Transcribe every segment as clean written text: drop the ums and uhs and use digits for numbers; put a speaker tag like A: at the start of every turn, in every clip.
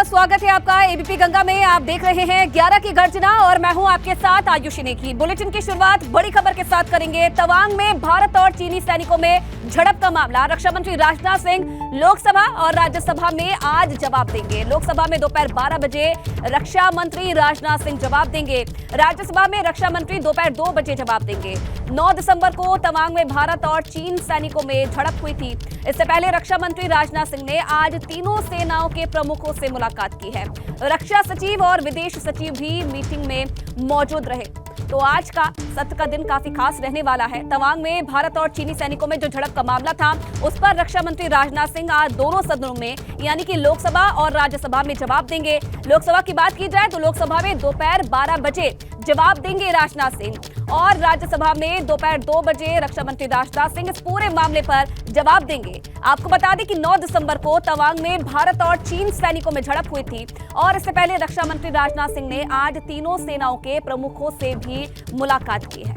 A: स्वागत है आपका एबीपी गंगा में। आप देख रहे हैं 11 की गर्जना और मैं हूं आपके साथ आयुषी नेगी। बुलेटिन की शुरुआत बड़ी खबर के साथ करेंगे। तवांग में भारत और चीनी सैनिकों में झड़प का मामला। रक्षा मंत्री राजनाथ सिंह लोकसभा और राज्यसभा में आज जवाब देंगे। लोकसभा में दोपहर 12 बजे रक्षा मंत्री राजनाथ सिंह जवाब देंगे। राज्यसभा में रक्षा मंत्री दोपहर 2 बजे जवाब देंगे। 9 दिसंबर को तवांग में भारत और चीन सैनिकों में झड़प हुई थी। इससे पहले रक्षा मंत्री राजनाथ सिंह ने आज तीनों सेनाओं के प्रमुखों से मुलाकात की है। रक्षा सचिव और विदेश सचिव भी मीटिंग में मौजूद रहे। तो आज का सत्र का दिन काफी खास रहने वाला है। तवांग में भारत और चीनी सैनिकों में जो झड़प का मामला था उस पर रक्षा मंत्री राजनाथ सिंह आज दोनों सदनों में यानी कि लोकसभा और राज्यसभा में जवाब देंगे। लोकसभा की बात की जाए तो लोकसभा में दोपहर 12 बजे जवाब देंगे राजनाथ सिंह और राज्यसभा में दोपहर 2 बजे रक्षा मंत्री राजनाथ सिंह इस पूरे मामले पर जवाब देंगे। आपको बता दें कि 9 दिसंबर को तवांग में भारत और चीन सैनिकों में झड़प हुई थी और इससे पहले रक्षा मंत्री राजनाथ सिंह ने आज तीनों सेनाओं के प्रमुखों से भी मुलाकात की है।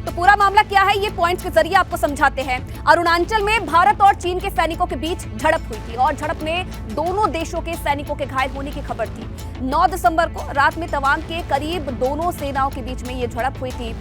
A: तो पूरा मामला क्या है ये पॉइंट्स के जरिए आपको समझाते हैं। अरुणाचल में भारत और चीन के सैनिकों के बीच झड़प हुई थी और झड़प में दोनों देशों के सैनिकों के घायल होने की खबर थी। 9 दिसंबर को रात में तवांग के करीब दोनों सेनाओं के बीच में ये झड़प हुई थी।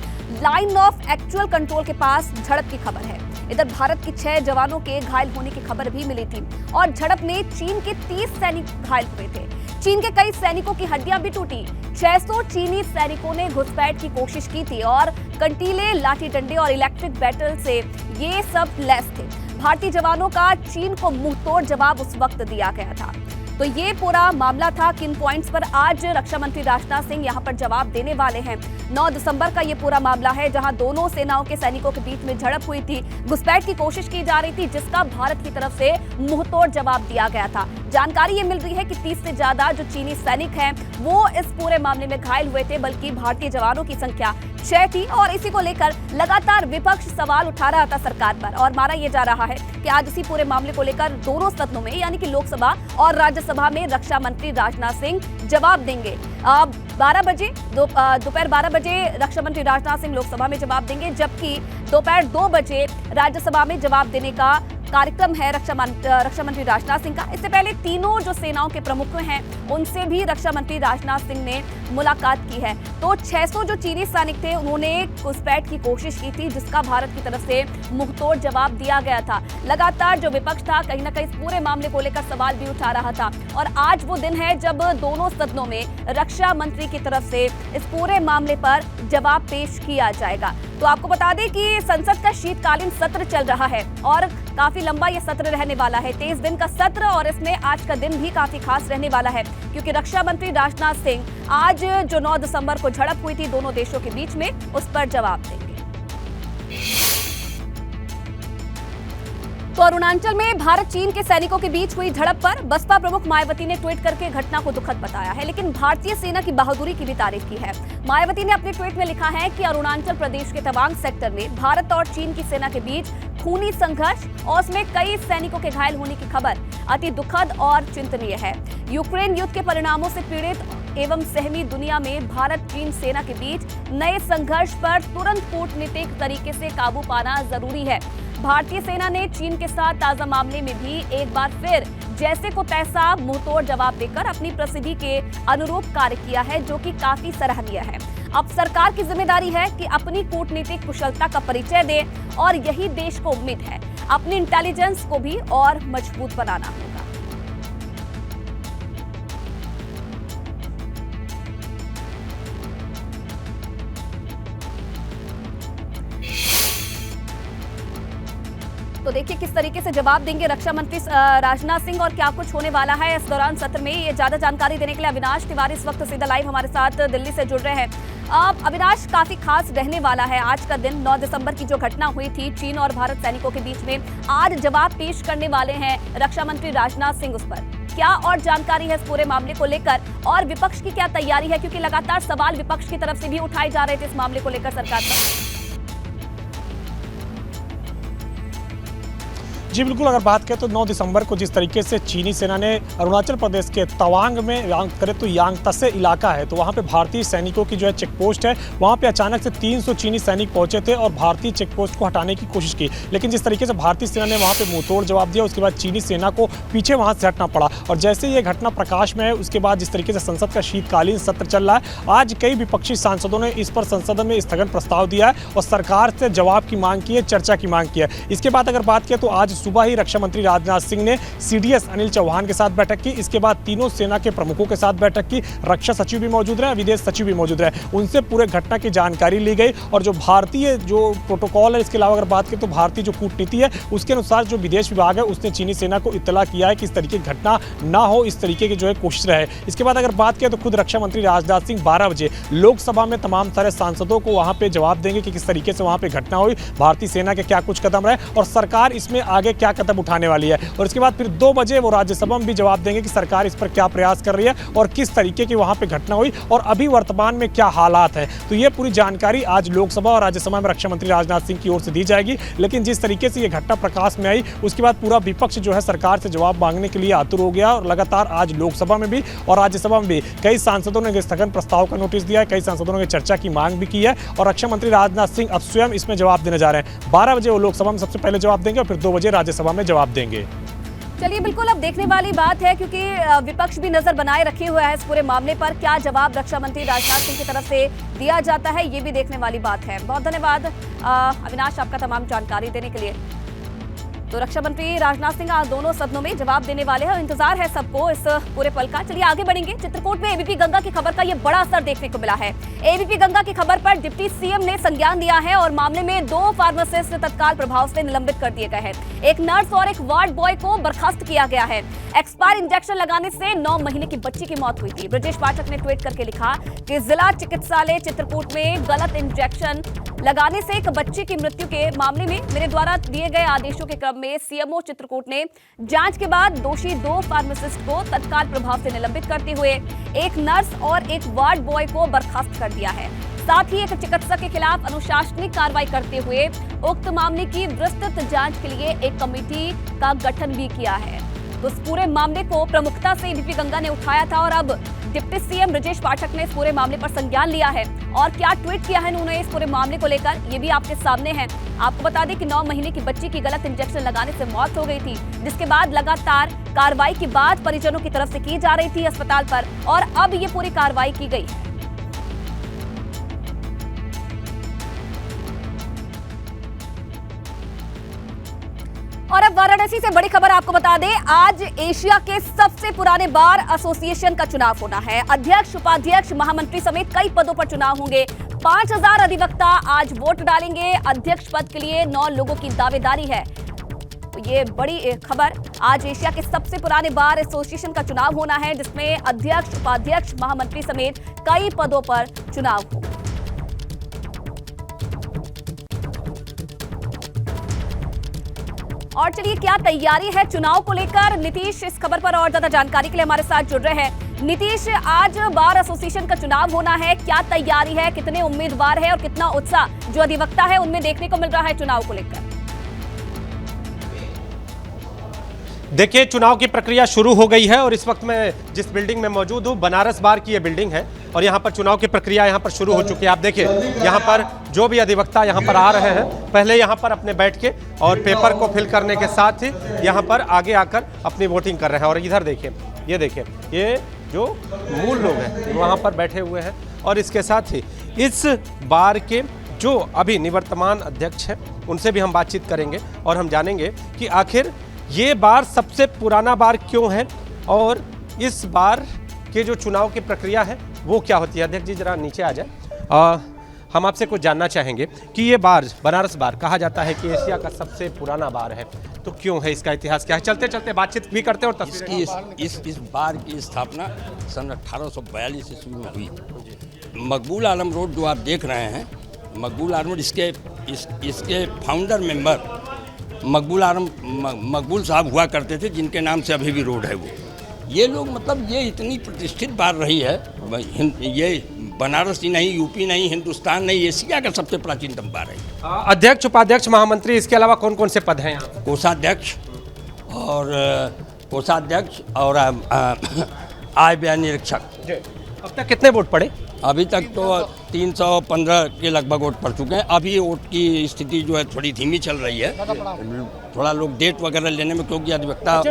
A: लाइन ऑफ एक्चुअल कंट्रोल के पास झड़प की खबर है। इधर भारत के 6 जवानों के घायल होने की खबर भी मिली थी और झड़प में चीन के 30 सैनिक घायल हुए थे। चीन के कई सैनिकों की हड्डियां भी टूटी। 600 चीनी सैनिकों ने घुसपैठ की कोशिश की थी और कंटीले, लाठी डंडे और इलेक्ट्रिक बैटल से ये सब लैस थे। भारतीय जवानों का चीन को मुंहतोड़ जवाब उस वक्त दिया गया था। तो ये पूरा मामला था। किन पॉइंट्स पर आज रक्षा मंत्री राजनाथ सिंह यहां पर जवाब देने वाले हैं। 9 दिसंबर का ये पूरा मामला है जहां दोनों सेनाओं के सैनिकों के बीच में झड़प हुई थी। घुसपैठ की कोशिश की जा रही थी जिसका भारत की तरफ से मुंहतोड़ जवाब दिया गया था। जानकारी ये मिल रही है कि 30 से ज्यादा जो चीनी सैनिक हैं वो इस पूरे मामले में घायल हुए थे, बल्कि भारतीय जवानों की संख्या 6 थी और इसी को लेकर लगातार विपक्ष सवाल उठा रहा था सरकार पर और माना यह जा रहा है कि आज इसी पूरे मामले को लेकर दोनों सदनों में यानी कि लोकसभा और राज्यसभा में रक्षा मंत्री राजनाथ सिंह जवाब देंगे। 12 बजे दोपहर 12 बजे रक्षा मंत्री राजनाथ सिंह लोकसभा में जवाब देंगे, जबकि दोपहर 2 बजे राज्यसभा में जवाब देने का कार्यक्रम है रक्षा मंत्री राजनाथ सिंह का। इससे पहले तीनों जो सेनाओं के प्रमुख हैं उनसे भी रक्षा मंत्री राजनाथ सिंह ने मुलाकात की है। तो 600 जो चीनी सैनिक थे उन्होंने घुसपैठ की कोशिश की थी जिसका भारत की तरफ से मुंहतोड़ जवाब दिया गया था। लगातार जो विपक्ष था कहीं ना कहीं इस पूरे मामले को लेकर सवाल भी उठा रहा था और आज वो दिन है जब दोनों सदनों में रक्षा मंत्री की तरफ से इस पूरे मामले पर जवाब पेश किया जाएगा। तो आपको बता दें कि संसद का शीतकालीन सत्र चल रहा है और काफी लंबा यह सत्र रहने वाला है। 23 दिन का सत्र और इसमें आज का दिन भी काफी खास रहने वाला है क्योंकि रक्षा मंत्री राजनाथ सिंह आज जो 9 दिसंबर को झड़प हुई थी दोनों देशों के बीच में उस पर जवाब देंगे। तो अरुणाचल में भारत चीन के सैनिकों के बीच हुई झड़प पर बसपा प्रमुख मायावती ने ट्वीट करके घटना को दुखद बताया है, लेकिन भारतीय सेना की बहादुरी की भी तारीफ की है। मायावती ने अपने ट्वीट में लिखा है कि अरुणाचल प्रदेश के तवांग सेक्टर में भारत और चीन की सेना के बीच खूनी संघर्ष और उसमें कई सैनिकों के घायल होने की खबर अति दुखद और चिंतनीय है। यूक्रेन युद्ध के परिणामों से पीड़ित एवं सहमी दुनिया में भारत चीन सेना के बीच नए संघर्ष पर तुरंत कूटनीतिक तरीके से काबू पाना जरूरी है। भारतीय सेना ने चीन के साथ ताजा मामले में भी एक बार फिर जैसे को तैसा मुंहतोड़ जवाब देकर अपनी प्रसिद्धि के अनुरूप कार्य किया है, जो कि काफी सराहनीय है। अब सरकार की जिम्मेदारी है कि अपनी कूटनीतिक कुशलता का परिचय दे और यही देश को उम्मीद है। अपनी इंटेलिजेंस को भी और मजबूत बनाना होगा। तो देखिए किस तरीके से जवाब देंगे रक्षा मंत्री राजनाथ सिंह और क्या कुछ होने वाला है इस दौरान सत्र में। ये ज्यादा जानकारी देने के लिए अविनाश तिवारी इस वक्त सीधा लाइव हमारे साथ दिल्ली से जुड़ रहे हैं। अविनाश, काफी खास रहने वाला है आज का दिन। 9 दिसंबर की जो घटना हुई थी चीन और भारत सैनिकों के बीच में, आज जवाब पेश करने वाले हैं रक्षा मंत्री राजनाथ सिंह। उस पर क्या और जानकारी है इस पूरे मामले को लेकर और विपक्ष की क्या तैयारी है, क्योंकि लगातार सवाल विपक्ष की तरफ से भी उठाए जा रहे थे इस मामले को लेकर सरकार पर।
B: जी बिल्कुल, अगर बात करें तो 9 दिसंबर को जिस तरीके से चीनी सेना ने अरुणाचल प्रदेश के तवांग में करें तो यांगतसे इलाका है, तो वहाँ पे भारतीय सैनिकों की जो है चेक पोस्ट है, वहाँ पे अचानक से 300 चीनी सैनिक पहुंचे थे और भारतीय चेक पोस्ट को हटाने की कोशिश की। लेकिन जिस तरीके से भारतीय सेना ने वहाँ पे मुंहतोड़ जवाब दिया, उसके बाद चीनी सेना को पीछे वहाँ से हटना पड़ा। और जैसे ये घटना प्रकाश में है, उसके बाद जिस तरीके से संसद का शीतकालीन सत्र चल रहा है, आज कई विपक्षी सांसदों ने इस पर संसद में स्थगन प्रस्ताव दिया है और सरकार से जवाब की मांग की है, चर्चा की मांग की है। इसके बाद अगर बात करें तो आज सुबह ही रक्षा मंत्री राजनाथ सिंह ने सीडीएस अनिल चौहान के साथ बैठक की। इसके बाद तीनों सेना के प्रमुखों के साथ बैठक की। रक्षा सचिव भी मौजूद रहे, विदेश सचिव भी मौजूद रहे, उनसे पूरे घटना की जानकारी ली गई। और जो भारतीय जो प्रोटोकॉल है, इसके अलावा अगर बात करें तो भारतीय जो कूटनीति है, उसके अनुसार जो विदेश विभाग है उसने चीनी सेना को इत्तला किया है कि इस तरीके की घटना ना हो, इस तरीके की जो है कोशिश रहे। इसके बाद अगर बात करें तो खुद रक्षा मंत्री राजनाथ सिंह 12 बजे लोकसभा में तमाम सारे सांसदों को वहां पे जवाब देंगे कि किस तरीके से वहां पे घटना हुई, भारतीय सेना के क्या कुछ कदम रहे और सरकार इसमें आगे क्या कदम उठाने वाली है। और इसके बाद फिर 2 बजे वो राज्यसभा में भी जवाब देंगे कि सरकार इस पर क्या प्रयास कर रही है और किस तरीके की वहां पे घटना हुई और अभी वर्तमान में क्या हालात है। तो ये पूरी जानकारी आज लोकसभा और राज्यसभा में रक्षा मंत्री राजनाथ सिंह की ओर से दी जाएगी। लेकिन जिस तरीके से ये घटना प्रकाश में आई, उसके बाद पूरा विपक्ष जो है सरकार से जवाब मांगने के लिए आतुर हो गया और लगातार आज लोकसभा में भी और राज्यसभा में भी कई सांसदों ने स्थगन प्रस्ताव का नोटिस दिया है, कई सांसदों ने चर्चा की मांग भी की है और रक्षा मंत्री राजनाथ सिंह अब स्वयं इसमें जवाब देने जा रहे हैं। 12 बजे वो लोकसभा में सबसे पहले जवाब देंगे और फिर 2 बजे राज्यसभा में जवाब देंगे।
A: चलिए, बिल्कुल अब देखने वाली बात है, क्योंकि विपक्ष भी नजर बनाए रखे हुए है इस पूरे मामले पर। क्या जवाब रक्षा मंत्री राजनाथ सिंह की तरफ से दिया जाता है, ये भी देखने वाली बात है। बहुत धन्यवाद अविनाश, आपका तमाम जानकारी देने के लिए। तो रक्षा मंत्री राजनाथ सिंह आज दोनों सदनों में जवाब देने वाले हैं और इंतजार है सबको इस पूरे पल का। चलिए आगे बढ़ेंगे। चित्रकूट में एबीपी गंगा की खबर का ये बड़ा असर देखने को मिला है। एबीपी गंगा की खबर पर डिप्टी सीएम ने संज्ञान लिया है और मामले में 2 फार्मासिस्ट तत्काल प्रभाव से निलंबित कर दिए गए हैं। एक नर्स और एक वार्ड बॉय को बर्खास्त किया गया है। एक्सपायर इंजेक्शन लगाने से 9 महीने की बच्ची की मौत हुई थी। ब्रजेश पाठक ने ट्वीट करके लिखा कि जिला चिकित्सालय चित्रकूट में गलत इंजेक्शन लगाने से एक बच्ची की मृत्यु के मामले में मेरे द्वारा दिए गए आदेशों के क्रम में सीएमओ चित्रकूट ने जांच के बाद दोषी 2 फार्मासिस्ट को तत्काल प्रभाव से निलंबित करते हुए एक नर्स और एक वार्ड बॉय को बर्खास्त कर दिया है। साथ ही एक चिकित्सक के खिलाफ अनुशासनिक कार्रवाई करते हुए उक्त मामले की विस्तृत जांच के लिए एक कमेटी का गठन भी किया है। तो इस पूरे मामले को प्रमुखता से एबीपी गंगा ने उठाया था और अब डिप्टी सीएम ब्रजेश पाठक ने इस पूरे मामले पर संज्ञान लिया है और क्या ट्वीट किया है उन्होंने इस पूरे मामले को लेकर, ये भी आपके सामने है। आपको बता दें कि 9 महीने की बच्ची की गलत इंजेक्शन लगाने से मौत हो गई थी, जिसके बाद लगातार कार्रवाई की बात परिजनों की तरफ से की जा रही थी अस्पताल पर और अब ये पूरी कार्रवाई की गई। और अब वाराणसी से बड़ी खबर आपको बता दें, आज एशिया के सबसे पुराने बार एसोसिएशन का चुनाव होना है। अध्यक्ष, उपाध्यक्ष, महामंत्री समेत कई पदों पर चुनाव होंगे। 5000 अधिवक्ता आज वोट डालेंगे। अध्यक्ष पद के लिए 9 लोगों की दावेदारी है। तो ये बड़ी खबर, आज एशिया के सबसे पुराने बार एसोसिएशन का चुनाव होना है, जिसमें अध्यक्ष, उपाध्यक्ष, महामंत्री समेत कई पदों पर चुनाव होगा। और चलिए, क्या तैयारी है चुनाव को लेकर, नीतीश इस खबर पर और ज्यादा जानकारी के लिए हमारे साथ जुड़ रहे हैं। नीतीश, आज बार एसोसिएशन का चुनाव होना है, क्या तैयारी है, कितने उम्मीदवार है और कितना उत्साह जो अधिवक्ता है उनमें देखने को मिल रहा है चुनाव को लेकर?
C: देखिए, चुनाव की प्रक्रिया शुरू हो गई है और इस वक्त मैं जिस बिल्डिंग में मौजूद हूँ, बनारस बार की ये बिल्डिंग है और यहाँ पर चुनाव की प्रक्रिया यहाँ पर शुरू हो चुकी है। आप देखिए, यहाँ पर जो भी अधिवक्ता यहाँ पर आ रहे हैं, पहले यहाँ पर अपने बैठ के और पेपर को फिल करने के साथ ही यहाँ पर आगे आकर अपनी वोटिंग कर रहे हैं। और इधर देखिए, ये देखिए, ये जो मूल लोग हैं वहाँ पर बैठे हुए हैं और इसके साथ ही इस बार के जो अभी निवर्तमान अध्यक्ष हैं उनसे भी हम बातचीत करेंगे और हम जानेंगे कि आखिर ये बार सबसे पुराना बार क्यों है और इस बार के जो चुनाव की प्रक्रिया है वो क्या होती है। अध्यक्ष जी जरा नीचे आ जाए। हम आपसे कुछ जानना चाहेंगे कि ये बार, बनारस बार कहा जाता है कि एशिया का सबसे पुराना बार है, तो क्यों है, इसका इतिहास क्या है? चलते चलते बातचीत भी करते हैं और
D: इस बार की स्थापना सन 1842 ईस्वी में हुई। मकबूल आलम रोड जो आप देख रहे हैं, मकबूल आलम रोड, इसके फाउंडर मेंबर मकबूल साहब हुआ करते थे, जिनके नाम से अभी भी रोड है वो। ये लोग, मतलब ये इतनी प्रतिष्ठित बार रही है ये बनारस ही नहीं, यूपी नहीं, हिंदुस्तान नहीं, एशिया का सबसे प्राचीनतम बार है।
C: अध्यक्ष, उपाध्यक्ष, महामंत्री, इसके अलावा कौन कौन से पद हैं यहाँ?
D: कोषाध्यक्ष और आय व्यय निरीक्षक।
C: अब तक कितने वोट पड़े?
D: अभी तक तो 315 के लगभग वोट पड़ चुके हैं। अभी वोट की स्थिति जो है थोड़ी धीमी चल रही है, थोड़ा लोग डेट वगैरह लेने में, क्योंकि अधिवक्ता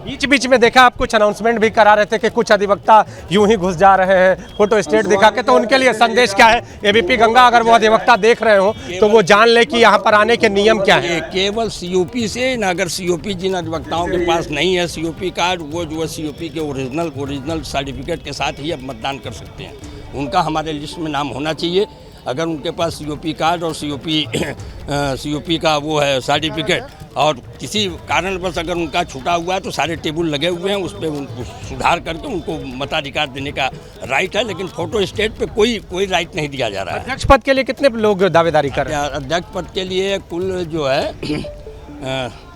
C: बीच बीच में देखा आप कुछ अनाउंसमेंट भी करा रहे थे कि कुछ अधिवक्ता यूं ही घुस जा रहे हैं फोटो स्टेट दिखा के, तो उनके लिए संदेश क्या है? एबीपी गंगा अगर वो अधिवक्ता देख रहे हो तो वो जान ले कि यहाँ पर आने के नियम क्या है।
D: केवल सीओपी से न, अगर सीओपी जिन अधिवक्ताओं के पास नहीं है सीओपी कार्ड, वो जो है सीओपी के ओरिजिनल सर्टिफिकेट के साथ ही अब मतदान कर सकते हैं। उनका हमारे लिस्ट में नाम होना चाहिए। अगर उनके पास सीओपी कार्ड और सीओपी का वो है सर्टिफिकेट, और किसी कारणवश अगर उनका छूटा हुआ है तो सारे टेबल लगे हुए हैं, उस पर उनको सुधार करके उनको मताधिकार देने का राइट है, लेकिन फोटो स्टेट पे कोई राइट नहीं दिया जा रहा है।
C: अध्यक्ष पद के लिए कितने लोग दावेदारी कर रहे हैं?
D: अध्यक्ष पद के लिए कुल जो है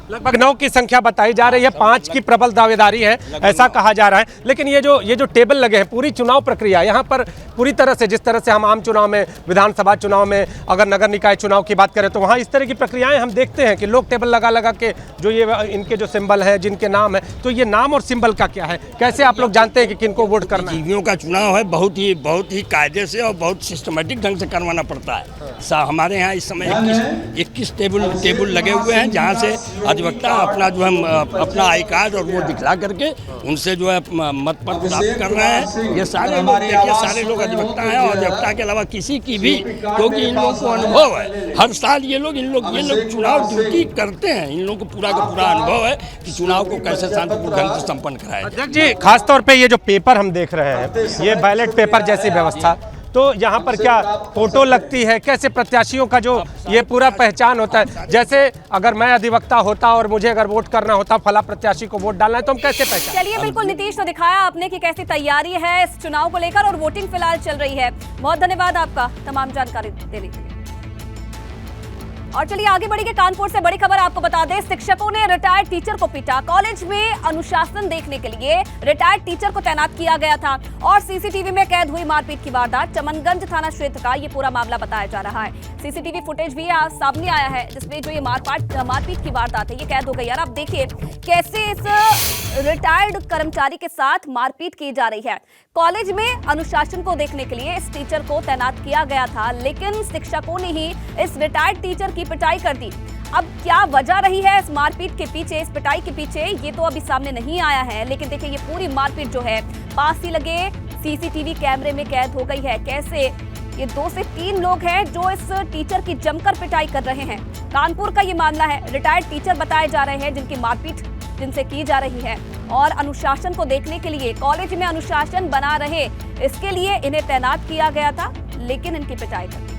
C: लगभग 9 की संख्या बताई जा रही है, 5 की प्रबल दावेदारी है ऐसा कहा जा रहा है। लेकिन ये जो टेबल लगे हैं, पूरी चुनाव प्रक्रिया यहाँ पर पूरी तरह से, जिस तरह से हम आम चुनाव में, विधानसभा चुनाव में, अगर नगर निकाय चुनाव की बात करें तो वहाँ इस तरह की प्रक्रियाएं हम देखते हैं कि लोग टेबल लगा के जो ये इनके जो सिंबल है, जिनके नाम है, तो ये नाम और सिंबल का क्या है? कैसे आप लोग जानते हैं कि किनको वोट करना है?
D: जीवियों का चुनाव है, बहुत ही कायदे से और बहुत सिस्टमेटिक ढंग से करवाना पड़ता है। हमारे यहाँ इस समय 21 टेबल लगे हुए हैं, जहाँ से अधिवक्ता अपना जो है अपना आई कार्ड और वो दिखला करके उनसे जो है मत पत्र प्राप्त कर रहे हैं। ये सारे लोग देखिए, सारे लोग अधिवक्ता हैं, और अधिवक्ता के अलावा किसी की भी, क्योंकि इन लोगों को अनुभव है, हर साल ये लोग चुनाव ड्यूटी करते हैं। इन लोगों को पूरा का पूरा अनुभव है कि चुनाव को कैसे शांतिपूर्ण ढंग से संपन्न कराया।
C: अध्यक्ष जी, खासतौर पे ये जो पेपर हम देख रहे हैं, ये बैलेट पेपर जैसी व्यवस्था, तो यहाँ पर क्या फोटो लगती है? कैसे प्रत्याशियों का जो ये पूरा पहचान होता है? जैसे अगर मैं अधिवक्ता होता और मुझे अगर वोट करना होता, फला प्रत्याशी को वोट डालना है, तो हम कैसे पहचान?
A: चलिए, बिल्कुल नीतीश, तो दिखाया आपने कि कैसी तैयारी है इस चुनाव को लेकर, और वोटिंग फिलहाल चल रही है। बहुत धन्यवाद आपका तमाम जानकारी देने के लिए। और चलिए आगे बढ़ी के कानपुर से बड़ी खबर आपको बता दें, शिक्षकों ने रिटायर्ड टीचर को पीटा। कॉलेज में अनुशासन देखने के लिए रिटायर्ड टीचर को तैनात किया गया था, और सीसीटीवी में कैद हुई मारपीट की वारदात। चमनगंज थाना क्षेत्र का ये पूरा मामला बताया जा रहा है। सीसीटीवी फुटेज भी सामने आया है, जिसमें जो ये मारपीट की वारदात है, ये कैद हो गई। यार, आप देखिए कैसे इस रिटायर्ड कर्मचारी के साथ मारपीट की जा रही है। कॉलेज में अनुशासन को देखने के लिए इस टीचर को तैनात किया गया था, लेकिन शिक्षकों ने ही इस रिटायर्ड टीचर की पिटाई कर दी। अब क्या वजह रही है इस मारपीट के पीछे, इस पिटाई के पीछे, ये तो अभी सामने नहीं आया है। लेकिन देखिए, ये पूरी मारपीट जो है पास ही लगे सीसीटीवी कैमरे में कैद हो गई है। कैसे ये 2 से 3 लोग हैं जो इस टीचर की जमकर पिटाई कर रहे हैं। कानपुर का ये मामला है। रिटायर्ड टीचर बताए जा रहे हैं जिनकी मारपीट जिनसे की जा रही है, और अनुशासन को देखने के लिए, कॉलेज में अनुशासन बना रहे, इसके लिए इन्हें तैनात किया गया था, लेकिन इनकी पिटाई कर दी।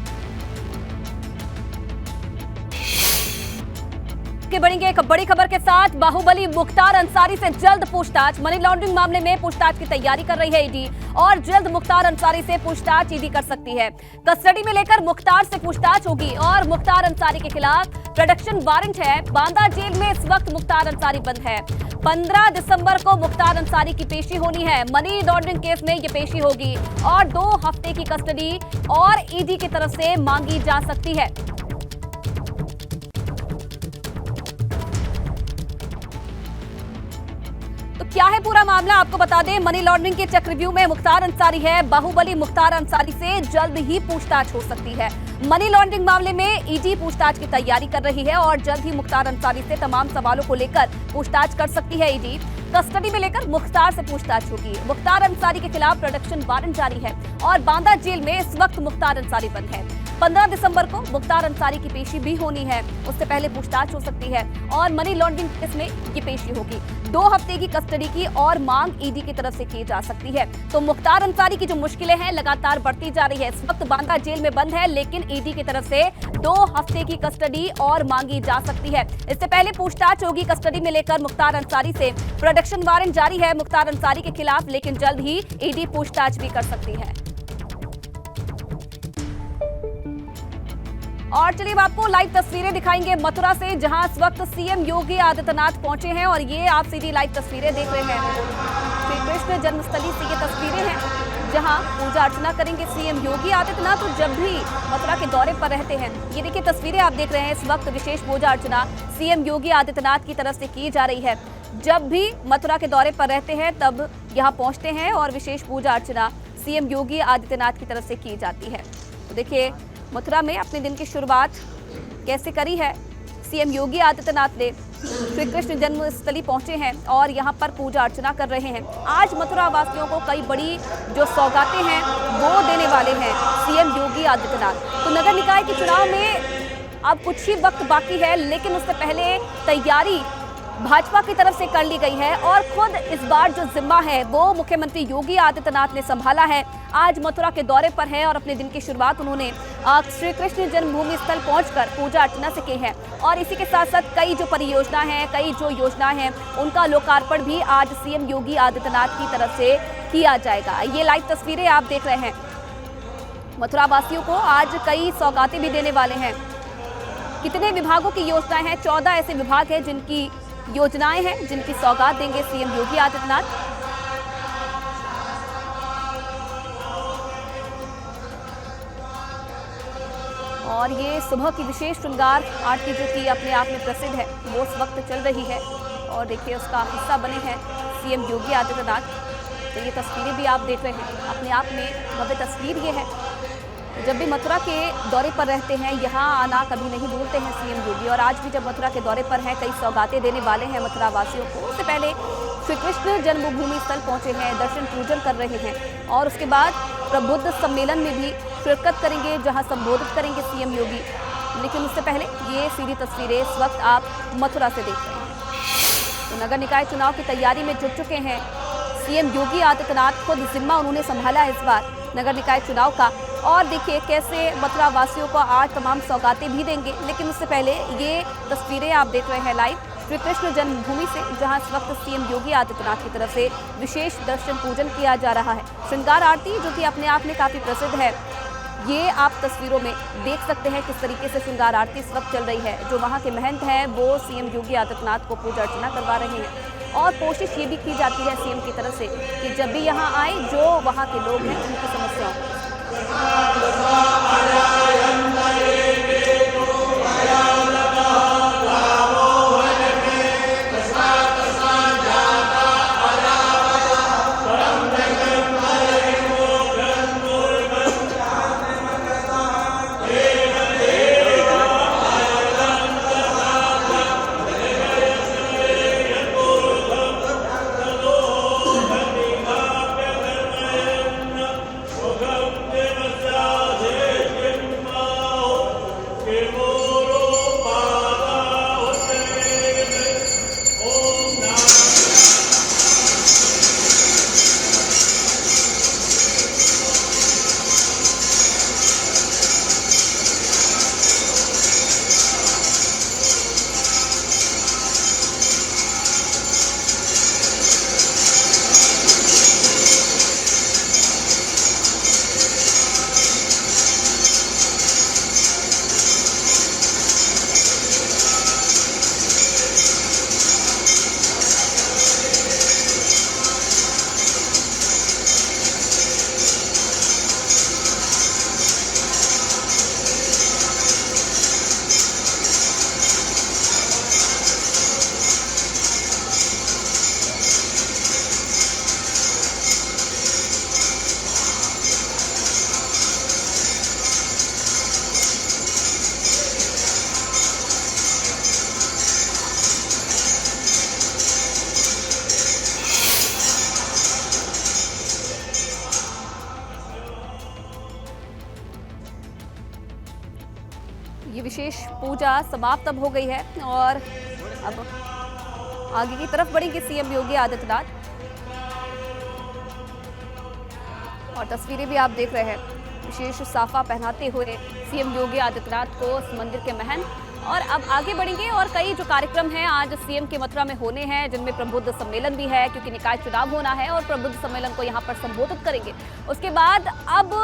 A: बढ़ेंगे एक बड़ी खबर के साथ। बाहुबली मुख्तार अंसारी से जल्द पूछताछ। मनी लॉन्ड्रिंग मामले में पूछताछ की तैयारी कर रही है ईडी, और जल्द मुख्तार अंसारी से पूछताछ ईडी कर सकती है। कस्टडी में लेकर मुख्तार से पूछताछ होगी, और मुख्तार अंसारी के खिलाफ प्रोडक्शन वारंट है। बांदा जेल में इस वक्त मुख्तार अंसारी बंद है। 15 दिसंबर को मुख्तार अंसारी की पेशी होनी है। मनी लॉन्ड्रिंग केस में ये पेशी होगी, और 2 हफ्ते की कस्टडी और ईडी की तरफ से मांगी जा सकती है। क्या है पूरा मामला आपको बता दें। मनी लॉन्ड्रिंग के चक्रव्यूह में मुख्तार अंसारी है। बाहुबली मुख्तार अंसारी से जल्द ही पूछताछ हो सकती है। मनी लॉन्ड्रिंग मामले में ईडी पूछताछ की तैयारी कर रही है, और जल्द ही मुख्तार अंसारी से तमाम सवालों को लेकर पूछताछ कर सकती है ईडी। कस्टडी में लेकर मुख्तार से पूछताछ होगी। मुख्तार अंसारी के खिलाफ प्रोडक्शन वारंट जारी है, और बांदा जेल में इस वक्त मुख्तार अंसारी बंद है। 15 दिसंबर को मुख्तार अंसारी की पेशी भी होनी है, उससे पहले पूछताछ हो सकती है, और मनी लॉन्ड्रिंग केस में ये पेशी होगी। 2 हफ्ते की कस्टडी की और मांग ईडी की तरफ से की जा सकती है। तो मुख्तार अंसारी की जो मुश्किलें हैं लगातार बढ़ती जा रही है। इस वक्त बांदा जेल में बंद है, लेकिन ईडी की तरफ से 2 हफ्ते की कस्टडी और मांगी जा सकती है। इससे पहले पूछताछ होगी कस्टडी में लेकर मुख्तार अंसारी से। प्रोडक्शन वारंट जारी है मुख्तार अंसारी के खिलाफ, लेकिन जल्द ही ईडी पूछताछ भी कर सकती है। और चलिए अब आपको लाइव तस्वीरें दिखाएंगे मथुरा से, जहां इस वक्त सीएम योगी आदित्यनाथ पहुंचे हैं, और ये आप सीधी लाइव तस्वीरें देख रहे हैं। श्री कृष्ण जन्मस्थली से ये तस्वीरें हैं, जहां पूजा अर्चना करेंगे सीएम योगी आदित्यनाथ। तो जब भी मथुरा के दौरे पर रहते हैं, ये देखिए तस्वीरें आप देख रहे हैं, इस वक्त विशेष पूजा अर्चना सीएम योगी आदित्यनाथ की तरफ से की जा रही है। जब भी मथुरा के दौरे पर रहते हैं तब यहाँ पहुंचते हैं और विशेष पूजा अर्चना सीएम योगी आदित्यनाथ की तरफ से की जाती है। तो देखिए मथुरा में अपने दिन की शुरुआत कैसे करी है सीएम योगी आदित्यनाथ ने। श्री कृष्ण जन्मस्थली पहुंचे हैं और यहां पर पूजा अर्चना कर रहे हैं। आज मथुरा वासियों को कई बड़ी जो सौगातें हैं वो देने वाले हैं सीएम योगी आदित्यनाथ। तो नगर निकाय के चुनाव में अब कुछ ही वक्त बाकी है, लेकिन उससे पहले तैयारी भाजपा की तरफ से कर ली गई है और खुद इस बार जो जिम्मा है वो मुख्यमंत्री योगी आदित्यनाथ ने संभाला है। आज मथुरा के दौरे पर है और अपने दिन की शुरुआत उन्होंने श्री कृष्ण जन्मभूमि स्थल पहुंचकर पूजा अर्चना से की है। और इसी के साथ साथ कई जो परियोजना हैं, कई जो योजना हैं, उनका लोकार्पण भी आज सीएम योगी आदित्यनाथ की तरफ से किया जाएगा। ये लाइव तस्वीरें आप देख रहे हैं। मथुरा वासियों को आज कई सौगातें भी देने वाले हैं। कितने विभागों की योजनाएं हैं? 14 ऐसे विभाग हैं जिनकी योजनाएं हैं, जिनकी सौगात देंगे सीएम योगी आदित्यनाथ। और ये सुबह की विशेष श्रृंगार आरती जो कि अपने आप में प्रसिद्ध है वो उस वक्त चल रही है और देखिए उसका हिस्सा बने हैं सीएम योगी आदित्यनाथ। तो ये तस्वीरें भी आप देख रहे हैं, अपने आप में भव्य तस्वीर ये है। जब भी मथुरा के दौरे पर रहते हैं यहाँ आना कभी नहीं भूलते हैं सीएम योगी, और आज भी जब मथुरा के दौरे पर हैं कई सौगातें देने वाले हैं मथुरा वासियों को। उससे पहले श्री कृष्ण जन्मभूमि स्थल पहुंचे हैं, दर्शन पूजन कर रहे हैं और उसके बाद प्रबुद्ध सम्मेलन में भी शिरकत करेंगे जहां संबोधित करेंगे सीएम योगी। लेकिन उससे पहले ये सीधी तस्वीरें इस वक्त आप मथुरा से देख रहे हैं। तो नगर निकाय चुनाव की तैयारी में जुट चुके हैं सीएम योगी आदित्यनाथ। खुद जिम्मा उन्होंने संभाला है इस बार नगर निकाय चुनाव का। और देखिए कैसे मथुरा वासियों को आज तमाम सौगातें भी देंगे। लेकिन उससे पहले ये तस्वीरें आप देख रहे हैं लाइव श्री कृष्ण जन्मभूमि से, जहां इस वक्त सीएम योगी आदित्यनाथ की तरफ से विशेष दर्शन पूजन किया जा रहा है। श्रृंगार आरती जो कि अपने आप में काफी प्रसिद्ध है, ये आप तस्वीरों में देख सकते हैं किस तरीके से श्रृंगार आरती इस वक्त चल रही है। जो वहाँ के महंत हैं वो सीएम योगी आदित्यनाथ को पूजा अर्चना करवा रहे हैं और कोशिश ये भी की जाती है सीएम की तरफ से कि जब भी यहाँ आए जो वहाँ के लोग हैं उनकी समस्याओं को ये विशेष पूजा समाप्त अब हो गई है और अब आगे की तरफ बढ़ेंगे सीएम योगी आदित्यनाथ। और तस्वीरें भी आप देख रहे हैं, विशेष साफा पहनाते हुए सीएम योगी आदित्यनाथ को इस मंदिर के महंत। और अब आगे बढ़ेंगे और कई जो कार्यक्रम हैं आज सीएम के मथुरा में होने हैं, जिनमें प्रबुद्ध सम्मेलन भी है क्योंकि निकाय चुनाव होना है और प्रबुद्ध सम्मेलन को यहाँ पर संबोधित करेंगे। उसके बाद अब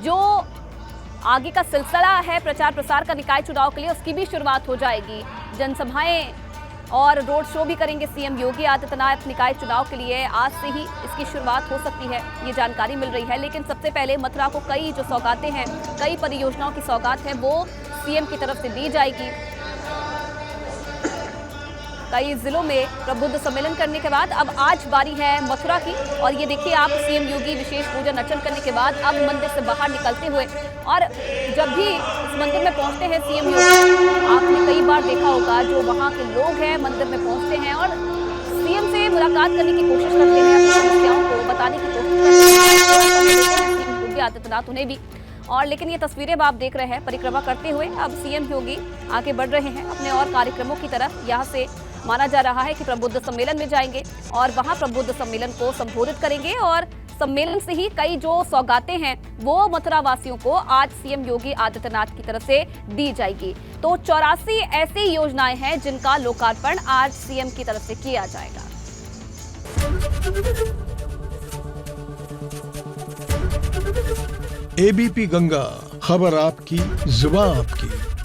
A: जो आगे का सिलसिला है प्रचार प्रसार का निकाय चुनाव के लिए, उसकी भी शुरुआत हो जाएगी। जनसभाएं और रोड शो भी करेंगे सीएम योगी आदित्यनाथ। निकाय चुनाव के लिए आज से ही इसकी शुरुआत हो सकती है, ये जानकारी मिल रही है। लेकिन सबसे पहले मथुरा को कई जो सौगातें हैं, कई परियोजनाओं की सौगात है, वो सीएम की तरफ से दी जाएगी। कई जिलों में प्रबुद्ध सम्मेलन करने के बाद अब आज बारी है मथुरा की। और ये देखिए आप, सीएम योगी विशेष पूजन अर्चन करने के बाद अब मंदिर से बाहर निकलते हुए, और जब भी इस मंदिर में पहुंचते हैं सीएम योगी, आपने कई बार देखा होगा जो वहां के लोग हैं मंदिर में पहुंचते हैं और सीएम से मुलाकात करने की कोशिश करते हैं, अपनी समस्याओं को बताने की कोशिश करते हैं सीएम योगी आदित्यनाथ उन्हें भी। और लेकिन ये तस्वीरें आप देख रहे हैं परिक्रमा करते हुए अब सीएम योगी आगे बढ़ रहे हैं अपने और कार्यक्रमों की तरफ। यहाँ से माना जा रहा है कि प्रबुद्ध सम्मेलन में जाएंगे और वहां प्रबुद्ध सम्मेलन को संबोधित करेंगे और सम्मेलन से ही कई जो सौगातें हैं वो मथुरा वासियों को आज सीएम योगी आदित्यनाथ की तरफ से दी जाएगी। तो 84 ऐसी योजनाएं हैं जिनका लोकार्पण आज सीएम की तरफ से किया जाएगा।
E: एबीपी गंगा, खबर आपकी, जुबान आपकी।